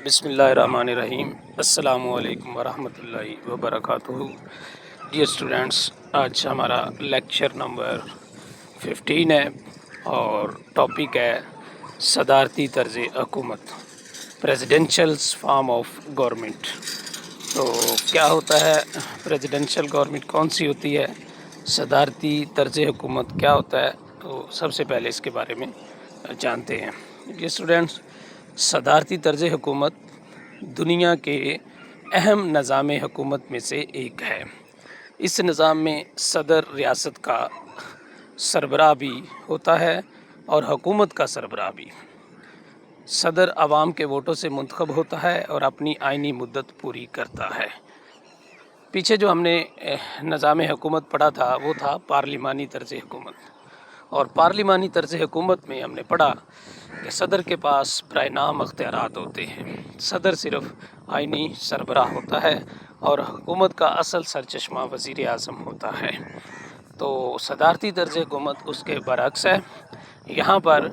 बिस्मिल्लाहिर्रहमानिर्रहीम। अस्सलामु अलैकुम वरहमतुल्लाहि वबरकातुहू। डियर स्टूडेंट्स, आज हमारा लेक्चर नंबर 15 है और टॉपिक है सदारती तर्ज हुकूमत, प्रेसिडेंशियल्स फॉर्म ऑफ गवर्नमेंट। तो क्या होता है प्रेसिडेंशियल गवर्नमेंट, कौन सी होती है, सदारती तर्ज हुकूमत क्या होता है, तो सबसे पहले इसके बारे में जानते हैं। डियर स्टूडेंट्स, सदारती तर्ज हुकूमत दुनिया के अहम निज़ाम हुकूमत में से एक है। इस निज़ाम में सदर रियासत का सरबराह भी होता है और हुकूमत का सरबराह भी। सदर अवाम के वोटों से मुंतखब होता है और अपनी आइनी मुद्दत पूरी करता है। पीछे जो हमने निज़ाम हुकूमत पढ़ा था वो था पार्लिमानी तर्ज हुकूमत, और पार्लिमानी तर्ज हुकूमत में हमने पढ़ा कि सदर के पास बराए नाम अख्तियारात होते हैं। सदर सिर्फ आइनी सरबराह होता है और हुकूमत का असल सरचश्मा वज़ीर आज़म होता है। तो सदारती तर्ज हुकूमत उसके बरक्स है। यहाँ पर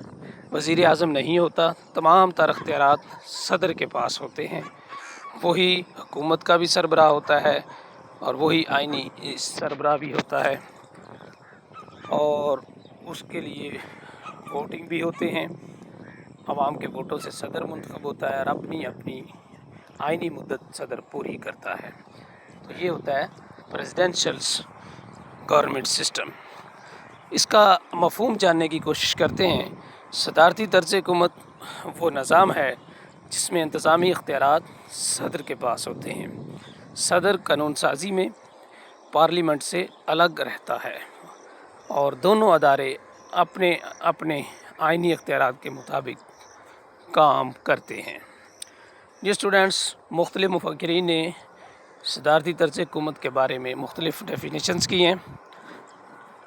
वज़ीर आज़म नहीं होता, तमाम तर अख्तियारात सदर के पास होते हैं। वही हुकूमत का भी सरबराह होता है और वही आइनी सरबराह भी होता है, और उसके लिए वोटिंग भी होते हैं। आवाम के वोटों से सदर मुंतखब होता है और अपनी अपनी आइनी मुद्दत सदर पूरी करता है। तो ये होता है प्रेसिडेंशियल्स गवर्नमेंट सिस्टम। इसका मफहूम जानने की कोशिश करते हैं। सदारती तर्ज हुकूमत वो निज़ाम है जिसमें इंतज़ामी इख्तियारात सदर के पास होते हैं। सदर कानून साजी में पार्लियामेंट से अलग रहता है और दोनों अदारे अपने अपने आइनी इख्तियारात के मुताबिक काम करते हैं। ये स्टूडेंट्स, मुख्तलिफ मुफक्किरीन ने सदारती तर्ज हुकूमत के बारे में मुख्तलिफ डेफिनेशंस की हैं।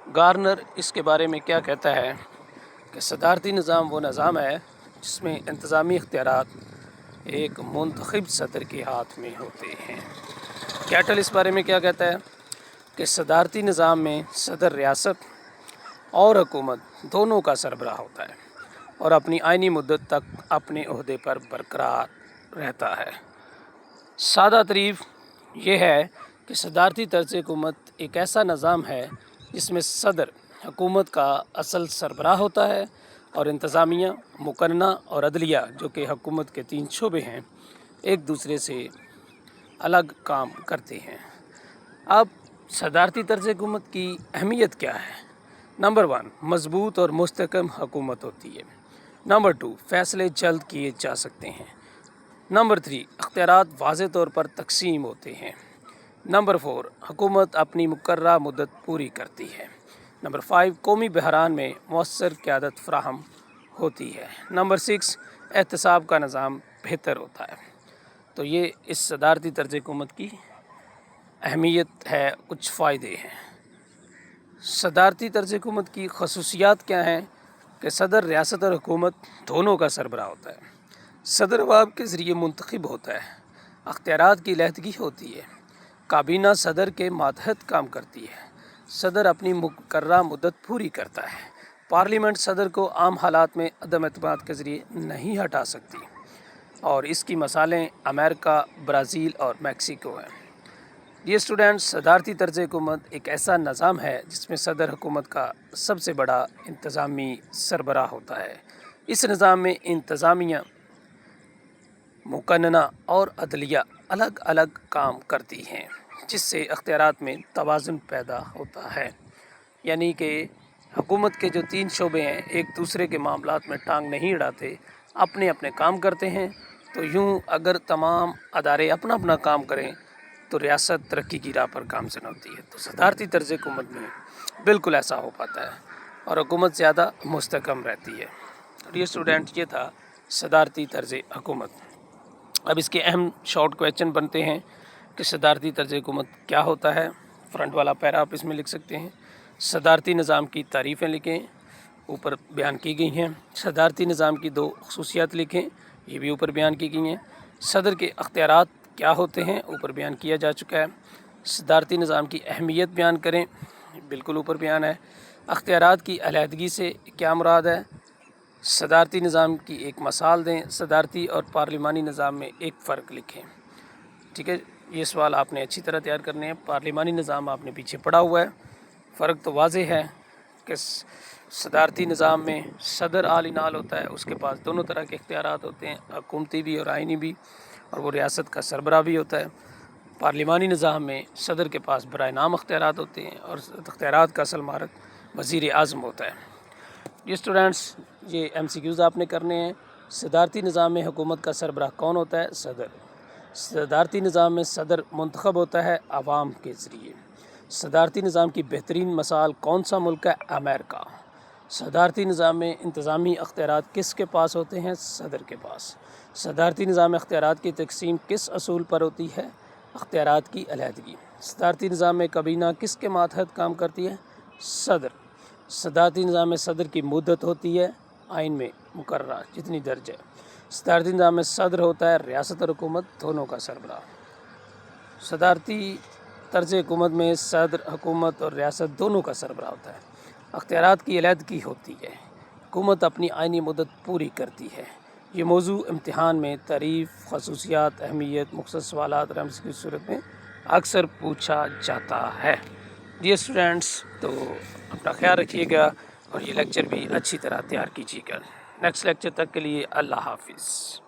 गार्नर इसके बारे में क्या कहता है कि सदारती निज़ाम वो निज़ाम है जिसमें इंतज़ामी इख्तियारात एक मुंतखब सदर के हाथ में होते हैं। कैटल इस बारे में क्या कहता है कि सदारती निज़ाम में सदर रियासत और हुकूमत दोनों का सरबराह होता है और अपनी आइनी मुद्दत तक अपने ओहदे पर बरकरार रहता है। सादा तारीफ़ ये है कि सदारती तर्ज हुकूमत एक ऐसा निज़ाम है जिसमें सदर हुकूमत का असल सरबराह होता है और इंतज़ामिया, मुकन्ना और अदलिया, जो कि हुकूमत के 3 शोबे हैं, एक दूसरे से अलग काम करते हैं। अब सदारती तर्ज हुकूमत की अहमियत क्या है? नंबर 1, मजबूत और मुस्तकम हुकूमत होती है। नंबर 2, फ़ैसले जल्द किए जा सकते हैं। नंबर 3, अख्तियारात वाज़े तौर पर तकसीम होते हैं। नंबर 4, हुकूमत अपनी मुकर्ररा मुद्दत पूरी करती है। नंबर 5, कौमी बहरान में मौसर क़यादत फ़राहम होती है। नंबर 6, एहतसाब का निज़ाम बेहतर होता है। तो ये इस सदारती तर्ज हुकूमत की अहमियत है, कुछ फ़ायदे हैं। सदारती तर्ज हुकूमत की खसूसियात क्या हैं कि सदर रियासत और हुकूमत दोनों का सरबराह होता है। सदर अवाम के ज़रिए मुंतखब होता है। अख्तियारात की लहदगी होती है। काबीना सदर के मातहत काम करती है। सदर अपनी मुकर्ररा मुद्दत पूरी करता है। पार्लियामेंट सदर को आम हालात में अदम एतमाद के ज़रिए नहीं हटा सकती, और इसकी मिसालें अमेरिका, ब्राज़ील और मैक्सिको हैं। ये स्टूडेंट्स, सदारती तर्ज हुकूमत एक ऐसा निज़ाम है जिसमें सदर हुकूमत का सबसे बड़ा इंतज़ामी सरबराह होता है। इस निज़ाम में इंतज़ामिया, मुकन्ना और अदलिया अलग अलग काम करती हैं, जिससे अख्तियारात में तवाज़ुन पैदा होता है। यानी कि हुकूमत के जो 3 शोबे हैं एक दूसरे के मामलात में टांग नहीं अड़ाते, अपने अपने काम करते हैं। तो यूँ अगर तमाम अदारे अपना अपना काम करें तो रियासत तरक्की की राह पर गामज़न होती है। तो सदारती तर्ज हुकूमत में बिल्कुल ऐसा हो पाता है और हुकूमत ज़्यादा मुस्तकम रहती है। और ये स्टूडेंट, ये था सदारती तर्ज हुकूमत। अब इसके अहम शॉर्ट क्वेश्चन बनते हैं कि सदारती तर्ज हुकूमत क्या होता है। फ्रंट वाला पैरा आप इसमें लिख सकते हैं। सदारती निज़ाम की तारीफ़ें लिखें, ऊपर बयान की गई हैं। सदारती निज़ाम की 2 खसूसियात लिखें, ये भी ऊपर बयान की गई हैं। सदर के अख्तियारात क्या होते हैं, ऊपर बयान किया जा चुका है। सदारती निज़ाम की अहमियत बयान करें, बिल्कुल ऊपर बयान है। अख्तियारात की अलहदगी से क्या मुराद है। صدارتی نظام کی ایک مثال دیں، صدارتی اور پارلیمانی نظام میں ایک فرق لکھیں۔ ٹھیک ہے، یہ سوال آپ نے اچھی طرح تیار کرنے ہیں۔ پارلیمانی نظام آپ نے پیچھے پڑھا ہوا ہے، فرق تو واضح ہے کہ صدارتی نظام میں صدر عالی نال ہوتا ہے، اس کے پاس دونوں طرح کے اختیارات ہوتے ہیں، حکومتی بھی اور آئینی بھی، اور وہ ریاست کا سربراہ بھی ہوتا ہے۔ پارلیمانی نظام میں صدر کے پاس برائے نام اختیارات ہوتے ہیں اور اختیارات کا اصل مالک وزیر اعظم ہوتا ہے۔ یہ اسٹوڈنٹس، یہ ایم سی کیوز آپ نے کرنے ہیں۔ صدارتی نظام میں حکومت کا سربراہ کون ہوتا ہے؟ صدر۔ صدارتی نظام میں صدر منتخب ہوتا ہے عوام کے ذریعے۔ صدارتی نظام کی بہترین مثال کون سا ملک ہے؟ امریکہ۔ صدارتی نظام میں انتظامی اختیارات کس کے پاس ہوتے ہیں؟ صدر کے پاس۔ صدارتی نظام میں اختیارات کی تقسیم کس اصول پر ہوتی ہے؟ اختیارات کی علیحدگی۔ صدارتی نظام میں کابینہ کس کے ماتحت کام کرتی ہے؟ صدر۔ صدارتی نظام میں صدر کی مدت ہوتی ہے آئین میں مقررہ جتنی درج ہے۔ صدارتی نظام میں صدر ہوتا ہے ریاست اور حکومت دونوں کا سربراہ۔ صدارتی طرز حکومت میں صدر حکومت اور ریاست دونوں کا سربراہ ہوتا ہے۔ اختیارات کی علیحدگی ہوتی ہے، حکومت اپنی آئینی مدت پوری کرتی ہے۔ یہ موضوع امتحان میں تعریف، خصوصیات، اہمیت، مختصر سوالات اور کی صورت میں اکثر پوچھا جاتا ہے۔ ڈیئر اسٹوڈینٹس، تو اپنا خیال رکھیے گا اور یہ لیکچر بھی اچھی طرح تیار کیجیے گا۔ نیکسٹ لیکچر تک کے لیے اللہ حافظ۔